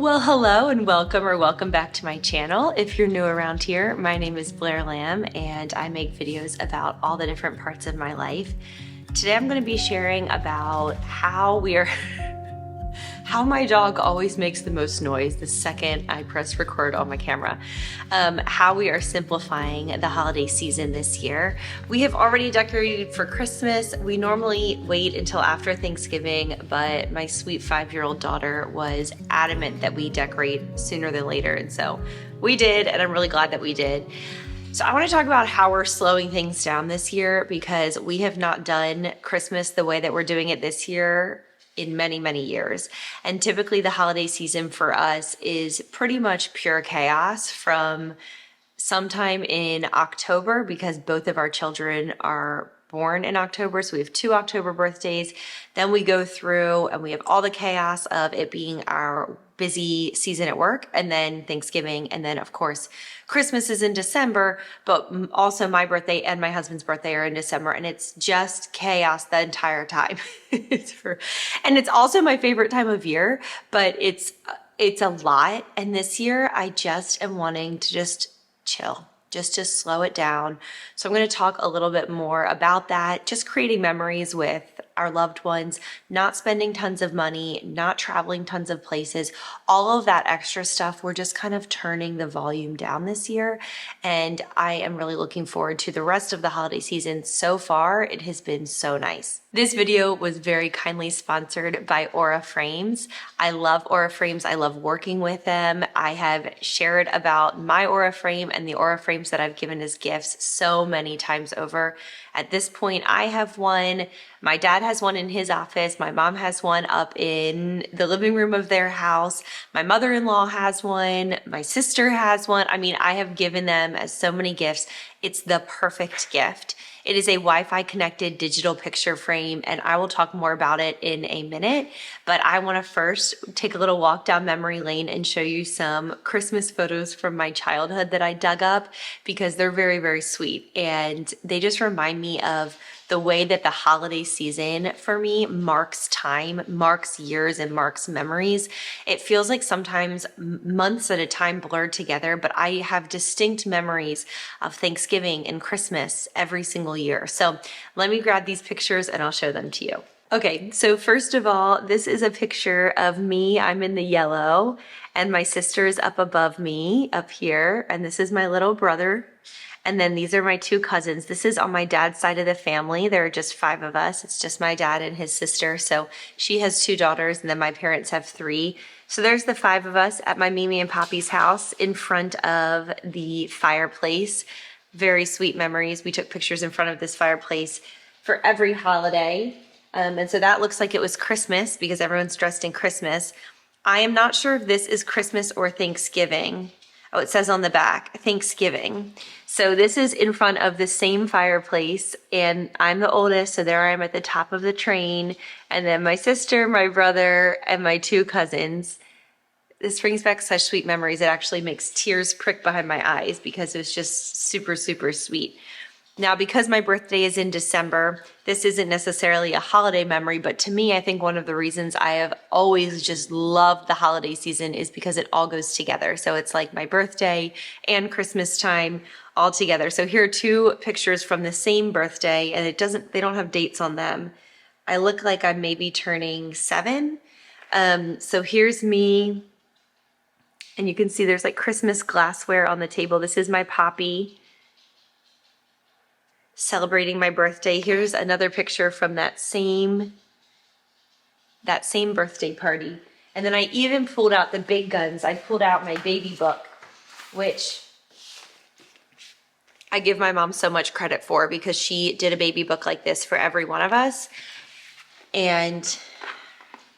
Well, hello and welcome or welcome back to my channel. If you're new around here, my name is Blair Lamb and I make videos about all the different parts of my life. Today I'm going to be sharing about how my dog always makes the most noise the second I press record on my camera. How we are simplifying the holiday season this year. We have already decorated for Christmas. We normally wait until after Thanksgiving, but my sweet 5-year-old daughter was adamant that we decorate sooner than later. And so we did, and I'm really glad that we did. So I want to talk about how we're slowing things down this year because we have not done Christmas the way that we're doing it this year in many, many years. And typically the holiday season for us is pretty much pure chaos from sometime in October because both of our children are born in October. So we have 2 October birthdays. Then we go through and we have all the chaos of it being our busy season at work, and then Thanksgiving, and then of course Christmas is in December, but also my birthday and my husband's birthday are in December, and it's just chaos the entire time. And it's also my favorite time of year, but it's a lot. And this year I just am wanting to just chill, just to slow it down. So I'm going to talk a little bit more about that, just creating memories with our loved ones, not spending tons of money, not traveling tons of places, all of that extra stuff. We're just kind of turning the volume down this year. And I am really looking forward to the rest of the holiday season. So far, it has been so nice. This video was very kindly sponsored by Aura Frames. I love Aura Frames. I love working with them. I have shared about my Aura Frame and the Aura Frames that I've given as gifts so many times over. At this point, I have one. My dad has one in his office. My mom has one up in the living room of their house. My mother-in-law has one. My sister has one. I mean, I have given them as so many gifts. It's the perfect gift. It is a Wi-Fi connected digital picture frame, and I will talk more about it in a minute. But I want to first take a little walk down memory lane and show you some Christmas photos from my childhood that I dug up because they're very, very sweet. And they just remind me of the way that the holiday season for me marks time, marks years, and marks memories. It feels like sometimes months at a time blurred together, but I have distinct memories of Thanksgiving and Christmas every single year. So let me grab these pictures and I'll show them to you. Okay, so first of all, this is a picture of me. I'm in the yellow, and my sister is up above me up here, and this is my little brother. And then these are my 2 cousins. This is on my dad's side of the family. There are just 5 of us. It's just my dad and his sister. So she has 2 daughters, and then my parents have 3. So there's the 5 of us at my Mimi and Poppy's house in front of the fireplace. Very sweet memories. We took pictures in front of this fireplace for every holiday. And so that looks like it was Christmas because everyone's dressed in Christmas. I am not sure if this is Christmas or Thanksgiving. Oh, it says on the back, Thanksgiving. So this is in front of the same fireplace, and I'm the oldest, so there I am at the top of the train, and then my sister, my brother, and my 2 cousins. This brings back such sweet memories. It actually makes tears prick behind my eyes because it was just super, super sweet. Now, because my birthday is in December, this isn't necessarily a holiday memory, but to me, I think one of the reasons I have always just loved the holiday season is because it all goes together. So it's like my birthday and Christmas time all together. So here are 2 pictures from the same birthday, and they don't have dates on them. I look like I'm maybe turning 7. So here's me, and you can see there's like Christmas glassware on the table. This is my Poppy celebrating my birthday. Here's another picture from that same birthday party. And then I even pulled out the big guns. I pulled out my baby book, which I give my mom so much credit for because she did a baby book like this for every one of us. And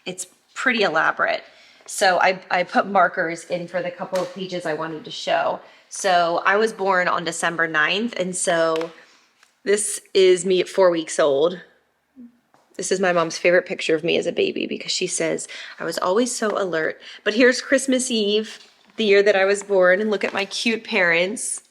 it's pretty elaborate. So I put markers in for the couple of pages I wanted to show. So I was born on December 9th, and so this is me at 4 weeks old. This is my mom's favorite picture of me as a baby because she says I was always so alert. But here's Christmas Eve, the year that I was born, and look at my cute parents.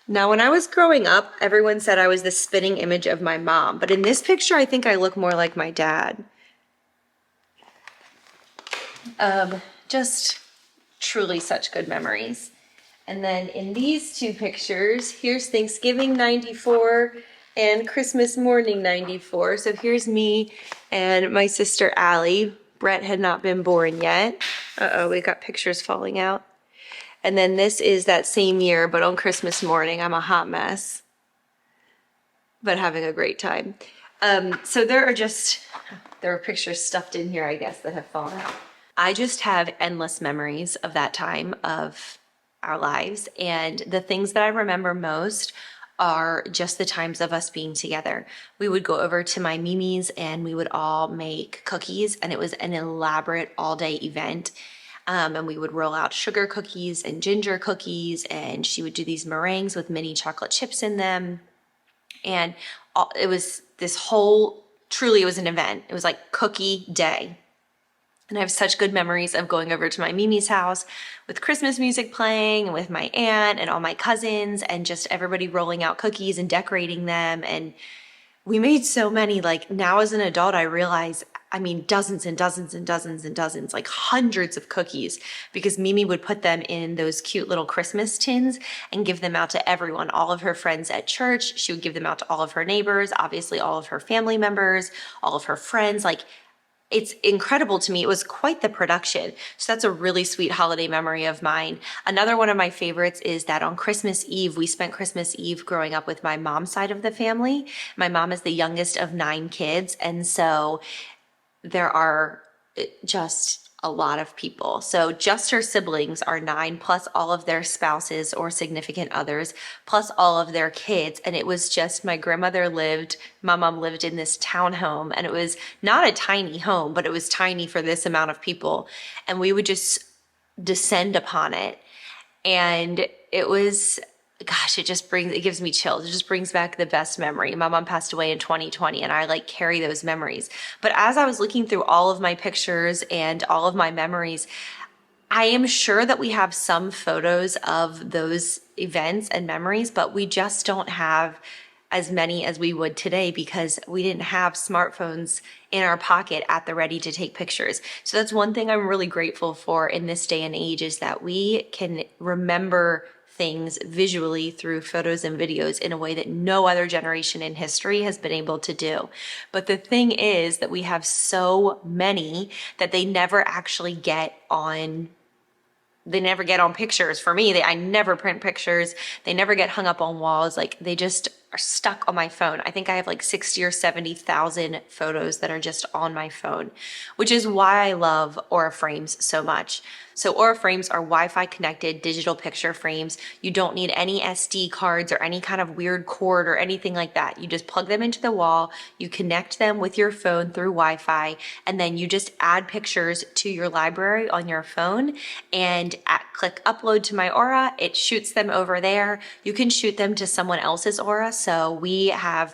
Now, when I was growing up, everyone said I was the spitting image of my mom, but in this picture, I think I look more like my dad. Just truly such good memories. And then in these two pictures, here's Thanksgiving 94 and Christmas morning 94. So here's me and my sister Allie. Brett had not been born yet. Uh-oh, we got pictures falling out. And then this is that same year, but on Christmas morning. I'm a hot mess, but having a great time. So there are pictures stuffed in here, I guess, that have fallen out. I just have endless memories of that time of our lives. And the things that I remember most are just the times of us being together. We would go over to my Mimi's and we would all make cookies, and it was an elaborate all-day event. And we would roll out sugar cookies and ginger cookies, and she would do these meringues with mini chocolate chips in them. And it was truly it was an event. It was like cookie day. And I have such good memories of going over to my Mimi's house with Christmas music playing and with my aunt and all my cousins and just everybody rolling out cookies and decorating them. And we made so many. Like, now as an adult, I realize, I mean, dozens and dozens and dozens and dozens, like hundreds of cookies, because Mimi would put them in those cute little Christmas tins and give them out to everyone, all of her friends at church. She would give them out to all of her neighbors, obviously all of her family members, all of her friends. Like, it's incredible to me. It was quite the production. So that's a really sweet holiday memory of mine. Another one of my favorites is that on Christmas Eve, we spent Christmas Eve growing up with my mom's side of the family. My mom is the youngest of 9 kids. And so there are just a lot of people. So just her siblings are 9, plus all of their spouses or significant others, plus all of their kids. And it was just, my mom lived in this townhome, and it was not a tiny home, but it was tiny for this amount of people. And we would just descend upon it. And it was, gosh, it gives me chills. It just brings back the best memory. My mom passed away in 2020, and I carry those memories. But as I was looking through all of my pictures and all of my memories, I am sure that we have some photos of those events and memories, but we just don't have as many as we would today because we didn't have smartphones in our pocket at the ready to take pictures. So that's one thing I'm really grateful for in this day and age, is that we can remember things visually through photos and videos in a way that no other generation in history has been able to do. But the thing is that we have so many that they never actually get on pictures. For me, I never print pictures. They never get hung up on walls. They just are stuck on my phone. I think I have 60 or 70,000 photos that are just on my phone, which is why I love Aura frames so much. So Aura frames are Wi-Fi connected digital picture frames. You don't need any SD cards or any kind of weird cord or anything like that. You just plug them into the wall, you connect them with your phone through Wi-Fi, and then you just add pictures to your library on your phone and click upload to my Aura. It shoots them over there. You can shoot them to someone else's Aura. So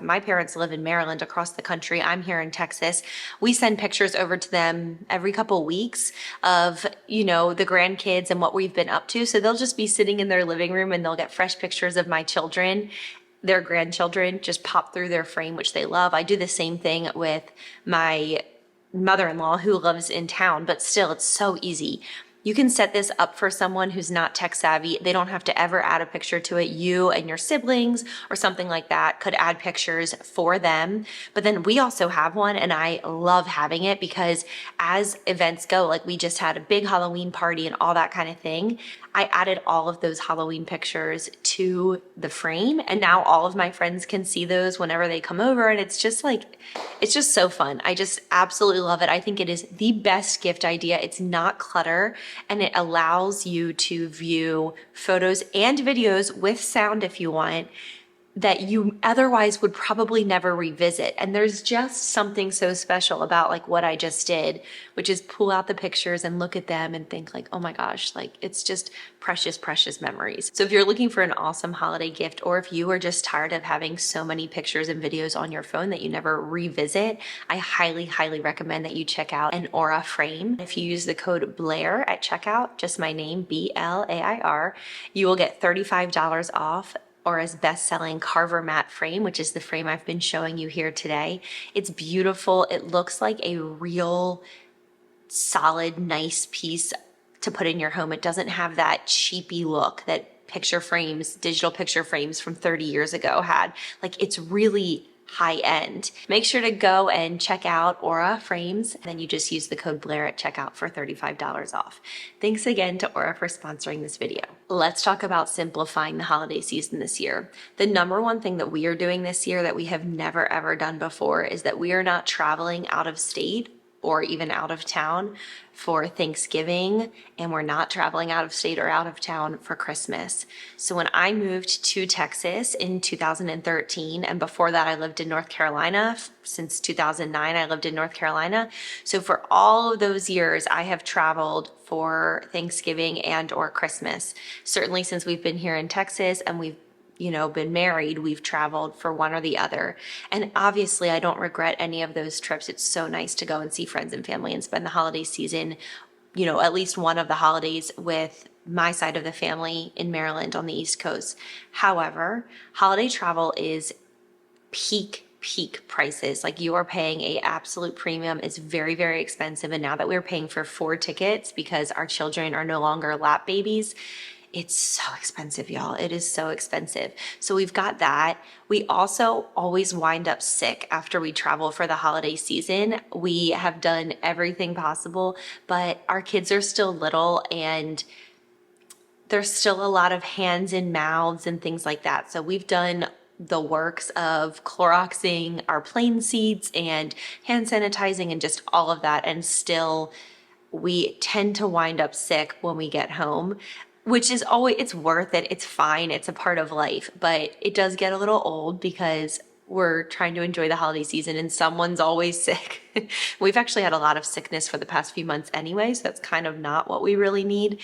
my parents live in Maryland, across the country. I'm here in Texas. We send pictures over to them every couple weeks of, the grandkids and what we've been up to. So they'll just be sitting in their living room and they'll get fresh pictures of my children. Their grandchildren just pop through their frame, which they love. I do the same thing with my mother-in-law who lives in town, but still, it's so easy. You can set this up for someone who's not tech savvy. They don't have to ever add a picture to it. You and your siblings or something like that could add pictures for them. But then we also have one, and I love having it because as events go, we just had a big Halloween party and all that kind of thing. I added all of those Halloween pictures to the frame, and now all of my friends can see those whenever they come over, and it's just so fun. I just absolutely love it. I think it is the best gift idea. It's not clutter, and it allows you to view photos and videos with sound if you want, that you otherwise would probably never revisit. And there's just something so special about what I just did, which is pull out the pictures and look at them and think oh my gosh, it's just precious, precious memories. So if you're looking for an awesome holiday gift, or if you are just tired of having so many pictures and videos on your phone that you never revisit, I highly, highly recommend that you check out an Aura frame. If you use the code Blair at checkout, just my name, BLAIR, you will get $35 off Aura's best-selling Carver Mat frame, which is the frame I've been showing you here today. It's beautiful. It looks like a real solid, nice piece to put in your home. It doesn't have that cheapy look that picture frames, digital picture frames from 30 years ago had. Like, it's really high end. Make sure to go and check out Aura Frames. And then you just use the code Blair at checkout for $35 off. Thanks again to Aura for sponsoring this video. Let's talk about simplifying the holiday season this year. The number one thing that we are doing this year that we have never ever done before is that we are not traveling out of state or even out of town for Thanksgiving, and we're not traveling out of state or out of town for Christmas. So when I moved to Texas in 2013, and before that I lived in North Carolina, since 2009 I lived in North Carolina. So for all of those years I have traveled for Thanksgiving and or Christmas. Certainly since we've been here in Texas and we've been married, we've traveled for one or the other. And obviously I don't regret any of those trips. It's so nice to go and see friends and family and spend the holiday season, at least one of the holidays with my side of the family in Maryland on the East Coast. However, holiday travel is peak prices. Like, you are paying a absolute premium. It's very, very expensive. And now that we're paying for 4 tickets because our children are no longer lap babies, it's so expensive, y'all. It is so expensive. So we've got that. We also always wind up sick after we travel for the holiday season. We have done everything possible, but our kids are still little and there's still a lot of hands and mouths and things like that. So we've done the works of Cloroxing our plane seats and hand sanitizing and just all of that. And still we tend to wind up sick when we get home, which is always, it's worth it. It's fine. It's a part of life, but it does get a little old because we're trying to enjoy the holiday season and someone's always sick. We've actually had a lot of sickness for the past few months anyway, so that's kind of not what we really need.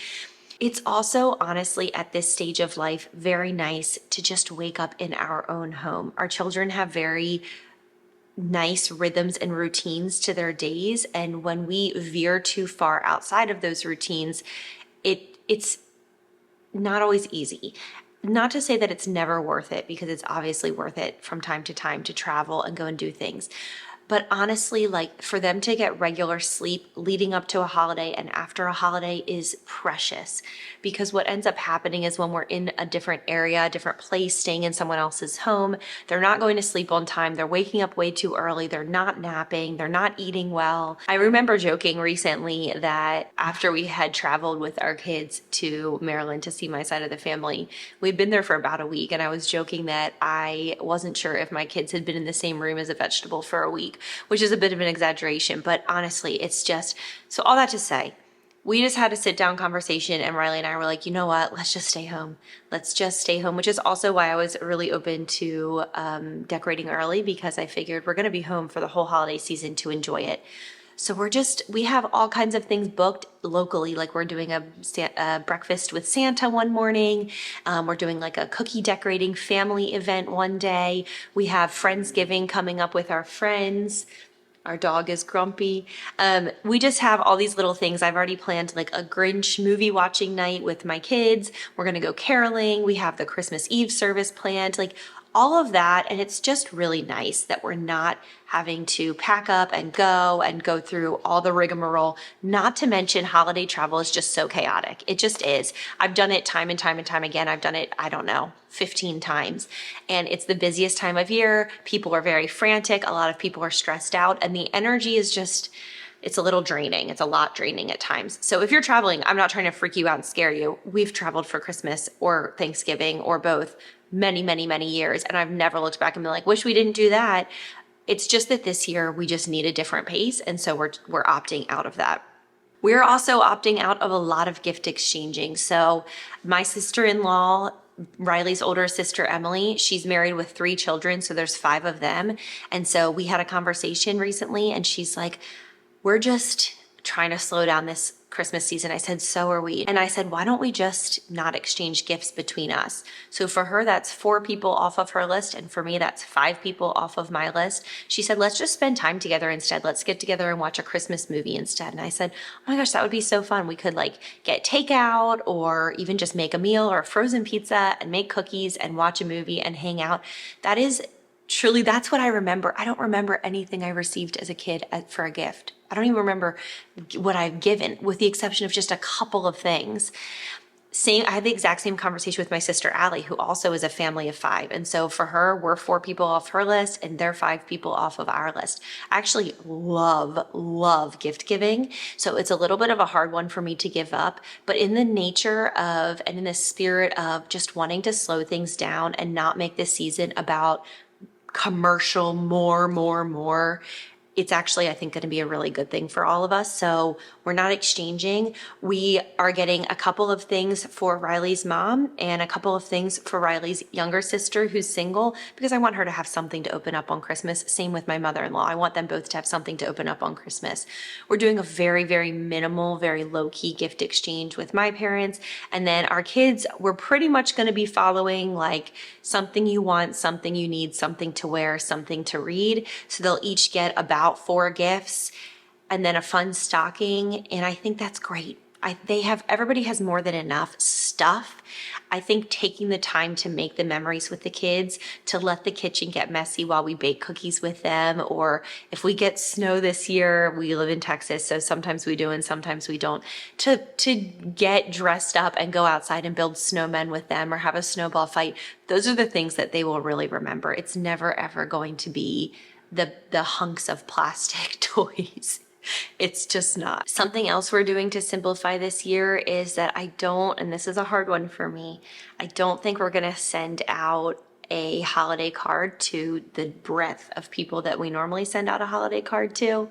It's also, honestly, at this stage of life, very nice to just wake up in our own home. Our children have very nice rhythms and routines to their days, and when we veer too far outside of those routines, it's not always easy. Not to say that it's never worth it, because it's obviously worth it from time to time to travel and go and do things. But honestly, like, for them to get regular sleep leading up to a holiday and after a holiday is precious, because what ends up happening is when we're in a different area, a different place, staying in someone else's home, they're not going to sleep on time. They're waking up way too early. They're not napping. They're not eating well. I remember joking recently that after we had traveled with our kids to Maryland to see my side of the family, we'd been there for about a week, and I was joking that I wasn't sure if my kids had been in the same room as a vegetable for a week, which is a bit of an exaggeration, but honestly, it's just, so all that to say, we just had a sit down conversation, and Riley and I were like, you know what, let's just stay home. Let's just stay home, which is also why I was really open to decorating early, because I figured we're going to be home for the whole holiday season to enjoy it. So we have all kinds of things booked locally. Like, we're doing a breakfast with Santa one morning. We're doing like a cookie decorating family event one day. We have Friendsgiving coming up with our friends. Our dog is grumpy. We just have all these little things. I've already planned like a Grinch movie watching night with my kids. We're going to go caroling. We have the Christmas Eve service planned. Like, all of that. And it's just really nice that we're not having to pack up and go through all the rigmarole. Not to mention, holiday travel is just so chaotic. It just is. I've done it time and time and time again. I've done it, 15 times. And it's the busiest time of year. People are very frantic. A lot of people are stressed out, and the energy is just, it's a little draining. It's a lot draining at times. So if you're traveling, I'm not trying to freak you out and scare you. We've traveled for Christmas or Thanksgiving or both many, many, many years, and I've never looked back and been like, wish we didn't do that. It's just that this year we just need a different pace, and so we're opting out of that. We're also opting out of a lot of gift exchanging. So my sister-in-law, Riley's older sister, Emily, she's married with 3 children, so there's 5 of them. And so we had a conversation recently, and she's like, we're just trying to slow down this Christmas season. I said, so are we. And I said, why don't we just not exchange gifts between us? So for her, that's 4 people off of her list. And for me, that's 5 people off of my list. She said, let's just spend time together instead. Let's get together and watch a Christmas movie instead. And I said, oh my gosh, that would be so fun. We could like get takeout or even just make a meal or a frozen pizza and make cookies and watch a movie and hang out. That is Truly, that's what I remember. I don't remember anything I received as a kid for a gift. I don't even remember what I've given, with the exception of just a couple of things. I had the exact same conversation with my sister Allie, who also is a family of 5. And so for her, we're 4 people off her list and they're 5 people off of our list. I actually love gift giving. So it's a little bit of a hard one for me to give up, but in the nature of, and in the spirit of just wanting to slow things down and not make this season about commercial more, it's actually, I think, going to be a really good thing for all of us. So we're not exchanging. We are getting a couple of things for Riley's mom and a couple of things for Riley's younger sister who's single, because I want her to have something to open up on Christmas. Same with my mother-in-law. I want them both to have something to open up on Christmas. We're doing a very minimal, very low-key gift exchange with my parents. And then our kids, we're pretty much going to be following like something you want, something you need, something to wear, something to read. So they'll each get about 4 gifts and then a fun stocking. And I think that's great. Everybody has more than enough stuff. I think taking the time to make the memories with the kids, to let the kitchen get messy while we bake cookies with them, or if we get snow this year, we live in Texas, so sometimes we do and sometimes we don't, to get dressed up and go outside and build snowmen with them or have a snowball fight. Those are the things that they will really remember. It's never ever going to be the hunks of plastic toys. It's just not. Something else we're doing to simplify this year is that and this is a hard one for me, I don't think we're going to send out a holiday card to the breadth of people that we normally send out a holiday card to.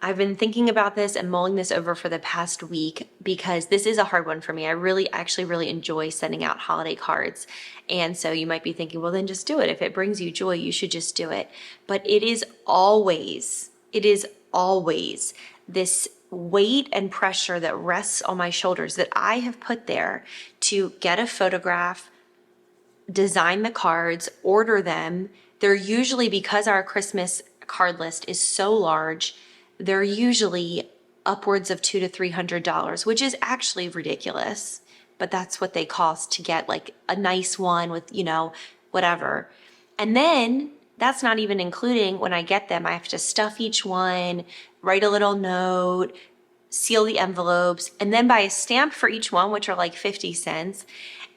I've been thinking about this and mulling this over for the past week because this is a hard one for me. I actually really enjoy sending out holiday cards. And so you might be thinking, well, then just do it. If it brings you joy, you should just do it. But it is always this weight and pressure that rests on my shoulders that I have put there to get a photograph, design the cards, order them. They're usually, because our Christmas card list is so large, they're usually upwards of $200 to $300, which is actually ridiculous, but that's what they cost to get like a nice one with, whatever. And then that's not even including when I get them, I have to stuff each one, write a little note, seal the envelopes, and then buy a stamp for each one, which are like 50 cents.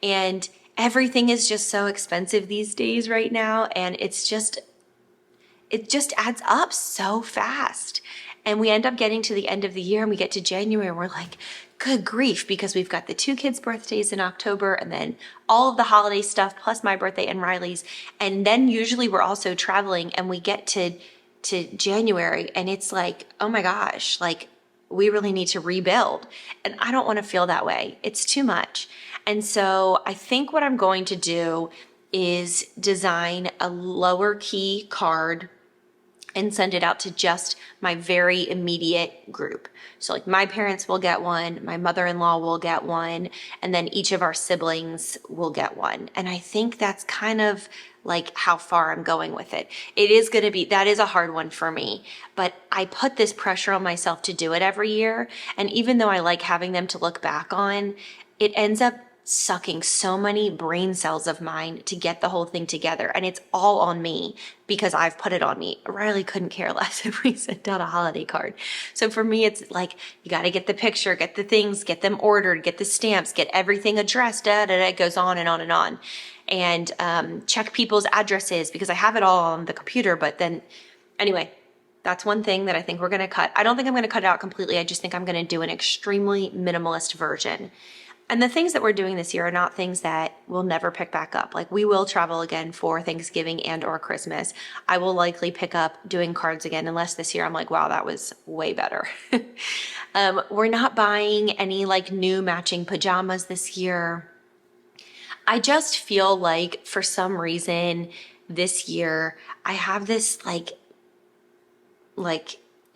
And everything is just so expensive these days right now. And it just adds up so fast. And we end up getting to the end of the year and we get to January and we're like, good grief, because we've got the 2 kids' birthdays in October and then all of the holiday stuff plus my birthday and Riley's. And then usually we're also traveling and we get to January and it's like, oh my gosh, like we really need to rebuild. And I don't want to feel that way. It's too much. And so I think what I'm going to do is design a lower key card and send it out to just my very immediate group. So like my parents will get one, my mother-in-law will get one, and then each of our siblings will get one. And I think that's kind of like how far I'm going with it. That is a hard one for me, but I put this pressure on myself to do it every year. And even though I like having them to look back on, it ends up sucking so many brain cells of mine to get the whole thing together. And it's all on me because I've put it on me. Riley couldn't care less if we sent out a holiday card. So for me, it's like, you got to get the picture, get the things, get them ordered, get the stamps, get everything addressed, it goes on and on and on. And check people's addresses because I have it all on the computer. But then anyway, that's one thing that I think we're going to cut. I don't think I'm going to cut it out completely. I just think I'm going to do an extremely minimalist version. And the things that we're doing this year are not things that we'll never pick back up. Like we will travel again for Thanksgiving and or Christmas. I will likely pick up doing cards again, unless this year I'm like, wow, that was way better. We're not buying any like new matching pajamas this year. I just feel like for some reason this year I have this like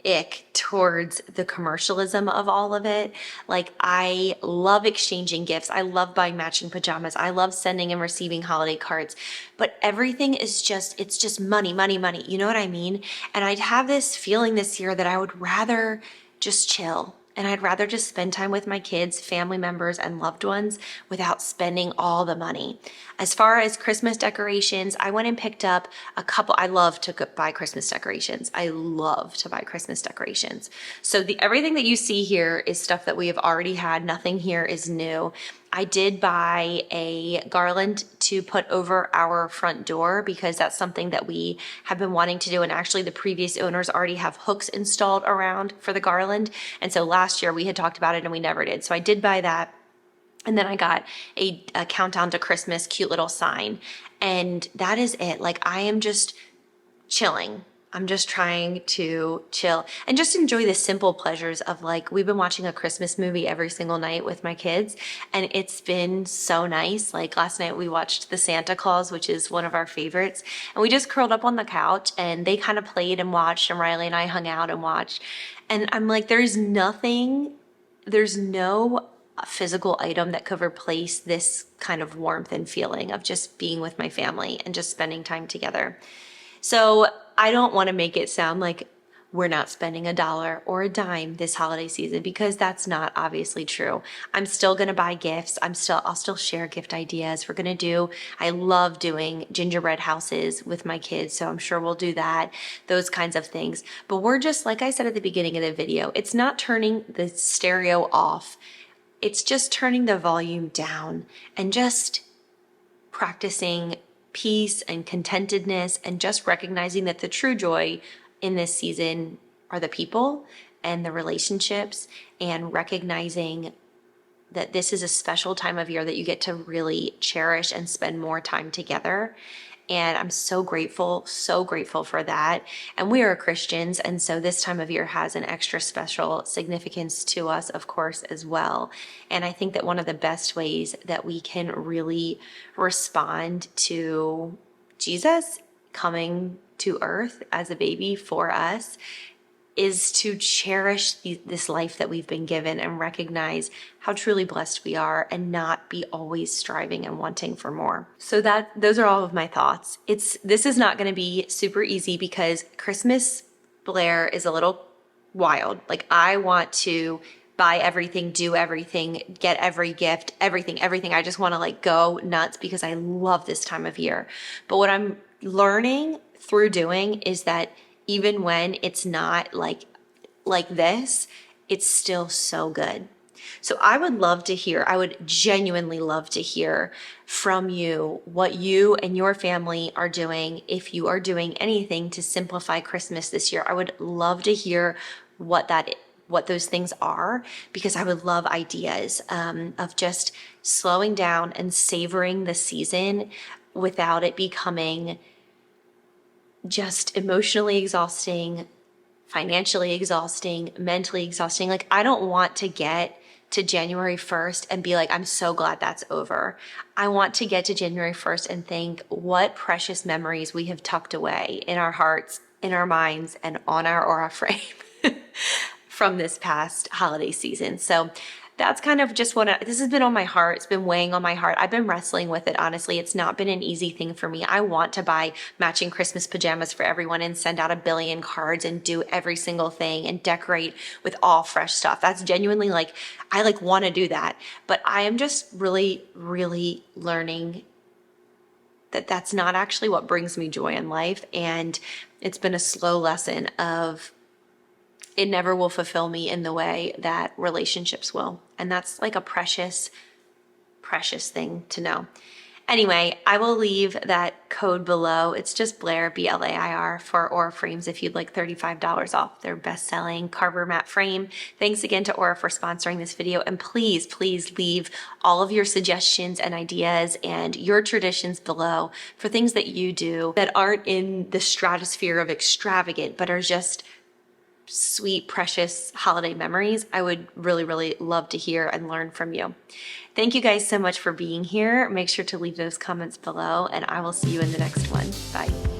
ick towards the commercialism of all of it. Like I love exchanging gifts. I love buying matching pajamas. I love sending and receiving holiday cards, but everything is it's just money. You know what I mean? And I'd have this feeling this year that I would rather just chill and I'd rather just spend time with my kids, family members, and loved ones without spending all the money. As far as Christmas decorations, I went and picked up a couple. I love to buy Christmas decorations. I love to buy Christmas decorations. So everything that you see here is stuff that we have already had. Nothing here is new. I did buy a garland to put over our front door because that's something that we have been wanting to do. And actually the previous owners already have hooks installed around for the garland. And so last year we had talked about it and we never did. So I did buy that. And then I got a countdown to Christmas cute little sign. And that is it. Like, I am just chilling. I'm just trying to chill and just enjoy the simple pleasures of, like, we've been watching a Christmas movie every single night with my kids, and it's been so nice. Like, last night we watched The Santa Claus, which is one of our favorites, and we just curled up on the couch and they kind of played and watched, and Riley and I hung out and watched. And I'm like, there's no physical item that could replace this kind of warmth and feeling of just being with my family and just spending time together. So I don't want to make it sound like we're not spending $1 or a dime this holiday season, because that's not obviously true. I'm still going to buy gifts. I'll still share gift ideas. I love doing gingerbread houses with my kids, so I'm sure we'll do that, those kinds of things. But we're just, like I said at the beginning of the video, it's not turning the stereo off. It's just turning the volume down and just practicing peace and contentedness, and just recognizing that the true joy in this season are the people and the relationships, and recognizing that this is a special time of year that you get to really cherish and spend more time together. And I'm so grateful for that. And we are Christians, and so this time of year has an extra special significance to us, of course, as well. And I think that one of the best ways that we can really respond to Jesus coming to earth as a baby for us is to cherish this life that we've been given, and recognize how truly blessed we are, and not be always striving and wanting for more. So those are all of my thoughts. This is not going to be super easy, because Christmas, Blair, is a little wild. Like, I want to buy everything, do everything, get every gift, everything. I just want to, like, go nuts, because I love this time of year. But what I'm learning through doing is that even when it's not like this, it's still so good. So I would genuinely love to hear from you what you and your family are doing. If you are doing anything to simplify Christmas this year, I would love to hear what those things are, because I would love ideas of just slowing down and savoring the season without it becoming just emotionally exhausting, financially exhausting, mentally exhausting. Like, I don't want to get to January 1st and be like, I'm so glad that's over. I want to get to January 1st and think what precious memories we have tucked away in our hearts, in our minds, and on our aura frame from this past holiday season. So that's kind of just this has been on my heart. It's been weighing on my heart. I've been wrestling with it, honestly. It's not been an easy thing for me. I want to buy matching Christmas pajamas for everyone and send out 1 billion cards and do every single thing and decorate with all fresh stuff. That's genuinely, like, I want to do that. But I am just really, really learning that that's not actually what brings me joy in life. And it's been a slow lesson of, it never will fulfill me in the way that relationships will. And that's like a precious, precious thing to know. Anyway, I will leave that code below. It's just Blair, BLAIR, for Aura frames if you'd like $35 off their best-selling Carver matte frame. Thanks again to Aura for sponsoring this video. And please, please leave all of your suggestions and ideas and your traditions below for things that you do that aren't in the stratosphere of extravagant, but are just sweet, precious holiday memories. I would really, really love to hear and learn from you. Thank you guys so much for being here. Make sure to leave those comments below, and I will see you in the next one. Bye.